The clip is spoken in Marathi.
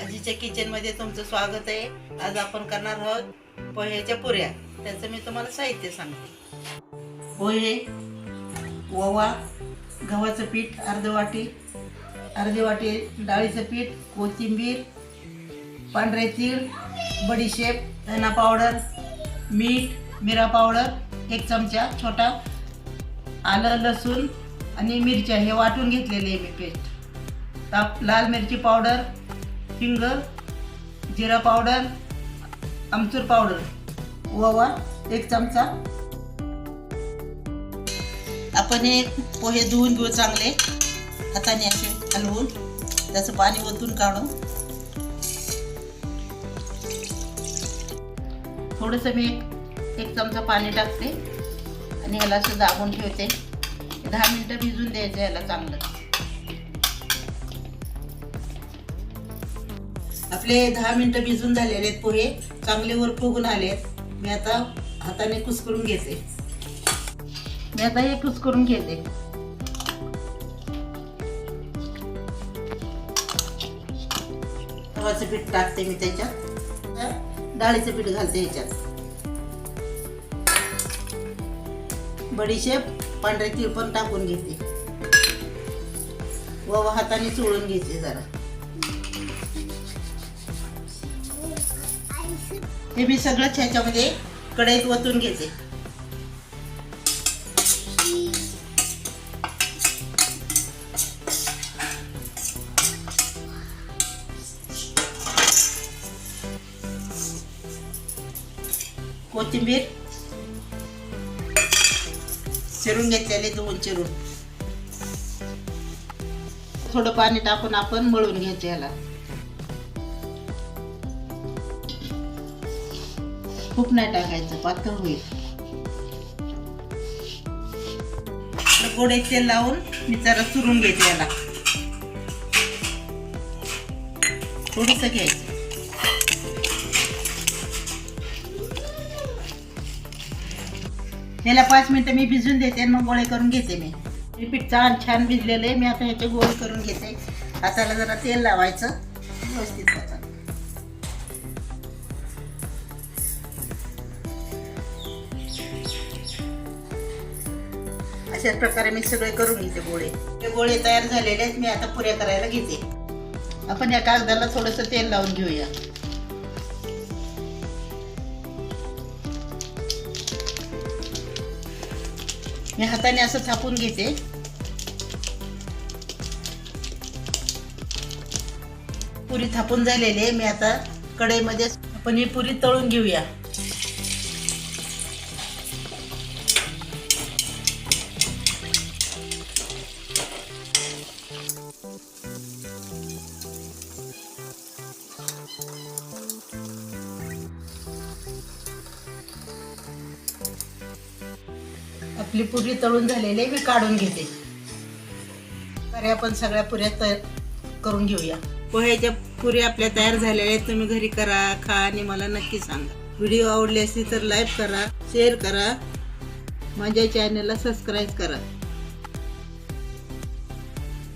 आजीच्या किचनमध्ये तुमचं स्वागत आहे। आज आपण करणार आहोत पोह्याच्या पुऱ्या। त्याचं मी तुम्हाला साहित्य सांगते। पोहे, ओवा, गव्हाचं पीठ अर्धी वाटी डाळीचं पीठ, कोथिंबीर, पांढरे तीळ, बडीशेप, धना पावडर, मीठ, मिरा पावडर 1 चमचा छोटा, आलं लसूण आणि मिरच्या हे वाटून घेतलेले मी पेस्ट, लाल मिरची पावडर, हिंग, जिरा पावडर, आमचूर पावडर, ओवा 1 चमचा। आपण हे पोहे धुवून घेऊ चांगले, हाताने असे हलवून त्याचं पाणी ओतून काढू। थोडंसं मी 1 चमचा पाणी टाकते आणि ह्याला असं दाबून ठेवते। 10 मिनिटं भिजून द्यायचं याला चांगलं। आपले 10 मिनिटं भिजून झालेले आहेत पोहे, चांगले वर फुगून आलेत। मी आता हाताने कुस्करून घेते। हे कुस्करून घेते। गव्हाचं पीठ टाकते मी त्याच्यात, डाळीचं पीठ घालते ह्याच्यात, बडीशेप, पांढरे तीळ पण टाकून घेते, ओवा हाताने चोळून घ्यायचे जरा। हे मी सगळं ह्याच्यामध्ये कढईत ओतून घेते। कोथिंबीर चिरून घेतलेले, धुवून चिरून, थोडं पाणी टाकून आपण मळून घ्यायचे याला। खूप नाही टाकायचं, पातळ होईल। गोडे तेल लावून मी जरा चुरून घेते याला, थोडंसं घ्यायचं। याला 5 मिनिटं मी भिजून देते आणि मग गोळे करून घेते। मी पीठ छान भिजलेलं आहे। मी आता ह्याचे गोळे करून घेते। हाताला जरा तेल लावायचं, व्यवस्थित होतं। अशाच प्रकारे मी सगळे करून घेते गोळे। हे गोळे तयार झालेले आहेत। मी आता पुऱ्या करायला घेते। आपण या कागदाला थोडंसं तेल लावून घेऊया। मी हाताने असं थापून घेते। पुरी थापून झालेली आहे। मी आता कढईमध्ये आपण ही पुरी तळून घेऊया। आपली पुरी तळून झालेली मी काढून घेते। अरे आपण सगळ्या पुऱ्या करून घेऊया। पोह्याच्या पुऱ्या आपल्या तयार झालेल्या आहेत। तुम्ही घरी करा, खा आणि मला नक्की सांगा। व्हिडिओ आवडले असेल तर लाईक करा, शेअर करा, माझ्या चॅनलला सबस्क्राईब करा।